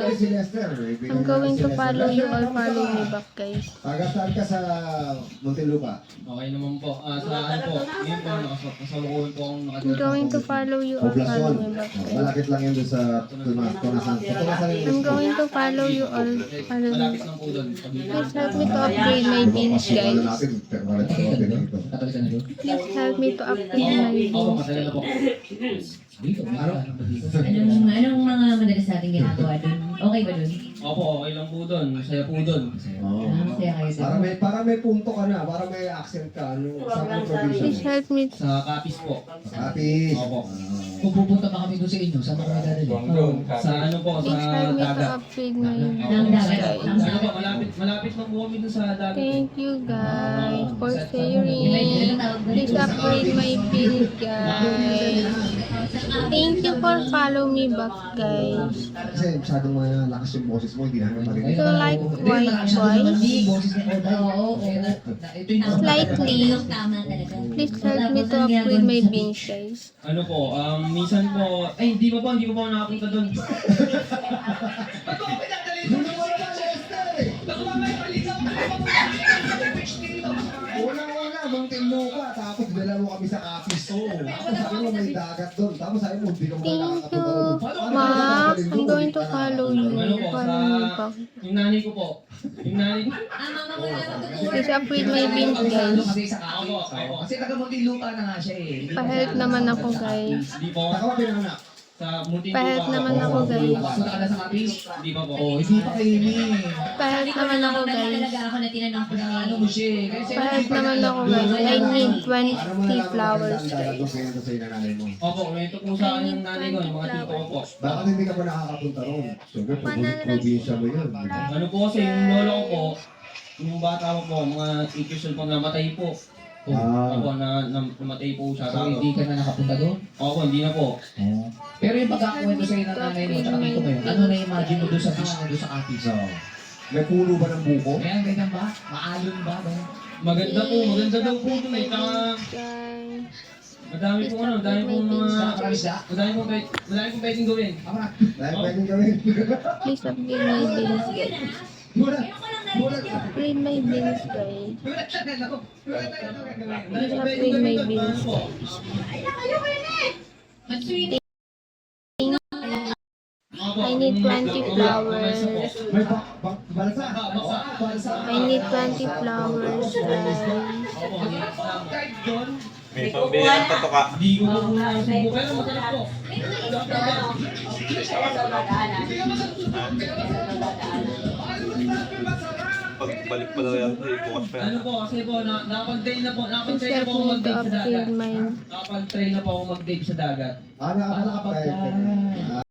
Sabi si Lester, I'm going to follow you or follow me back, guys. Taga-saan ka sa Muntinlupa? Okay naman po. Sa ano po, ngayon po, nakasalukuhan po akong I'm nakatira. going to follow you or follow Poblasyon. me back, guys. Malapit lang yun doon sa Tunasan. Tunasan I'm going to follow you or follow me Malapit back. lang po doon. Please help me to upgrade my beans, guys. Katabi ka na doon? Please help me to upgrade my Opo, beans. madali na po. Dito, ano? Anong mga madalas natin ginagawa doon? Okay ba doon? Opo, okay lang po doon. Masaya po doon. Oo. Masaya kayo doon? Para may punto ka na, para may accent ka. Ano, sa provision. Please help me. Sa Capiz po. Kapis. Opo. Kung pupunta pa kami doon sa inyo, saan mo kami dadali? Sa ano po, sa Please help me to dagat. upgrade my Ng beans, dagat? guys. Ano po, malapit lang po kami doon sa dagat. Thank you, guys, for sharing. Please upgrade my beans, guys. Thank you for follow me back, guys. Kasi masyadong malakas yung boses mo, hindi namin marinig. You like white voice? Oo, oo. Ito yung Slightly. Tama talaga. Please help me to upgrade my beans, guys. Ano po, minsan po, ay hindi pa po ako nakapunta doon. Unang-una, Muntinlupa, tapos dala mo kami sa Kapis. Tapos sabi mo may dagat doon. Tapos sabi mo, hindi ka muna Thank nakakapunta you, doon. Max. I'm going to follow you. Ano po, Follow me back. yung nanay ko po. Yung nanay ko. Mama mo na magtuturo. Please upgrade my beans, guys. Kasi sa Kapis. Kasi taga Muntinlupa na nga siya eh. Pa-help naman ako, guys. Hindi po. Saka ka pinanganak. Sa Muntinlupa. Pa-help naman ako, guys. Punta ka na sa Kapis? Hindi pa po. Oh, hindi pa kayo ni. Pa-help naman ako, guys. Talaga ako na tinanong ko na Ano mo siya eh. Kasi Pa-help naman ako, guys. I need 20 flowers, Dagat guys. doon pinunta sa inanay mo. Opo, ito po sa akin yung nanay ko, yung mga tito ko po. Bakit hindi ka pa nakakapunta roon? Siyempre, probinsya mo yun. Ano po kasi, yung lolo ko po, yung bata ko po, mga 8 years old po, namatay po. Opo, namatay po siya. So, hindi ka na nakapunta doon? Opo, hindi na po. Pero yung pagkakuwento sa'yo ng nanay mo, tsaka dito ngayon, ano na-imagine mo doon sa beach, doon sa Kapis? May puno ba ng buko? Ayan, ganyan ba? Maalon ba? Maganda po, maganda daw po ito. May Guys. madami po ano, madami po mga... Karamisa? Madami pong pwedeng gawin. Dahil pwedeng gawin. Please upgrade my beans, guys. Muna! Muna! Upgrade my beans, guys. Please upgrade my beans, guys. I need 20 flowers. May balsa! Balsa! I need 20 flowers, guys. May pambilang patoka. Hindi ko po nasubo, pero masarap po. Pagbalik pa daw yan, bukas pa yan. Ano po, kasi po, nakapag-train na po, Please nakapag-train na help po ako me to mag-date sa dagat. upgrade my... Nakapag-train na po ako mag-date sa dagat. Nakakapag-dive ka na.